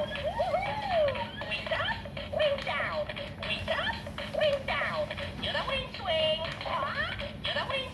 down. Woohoo! Wings up, wings down. Wings up, wings down. Do the wing swing. Do the wing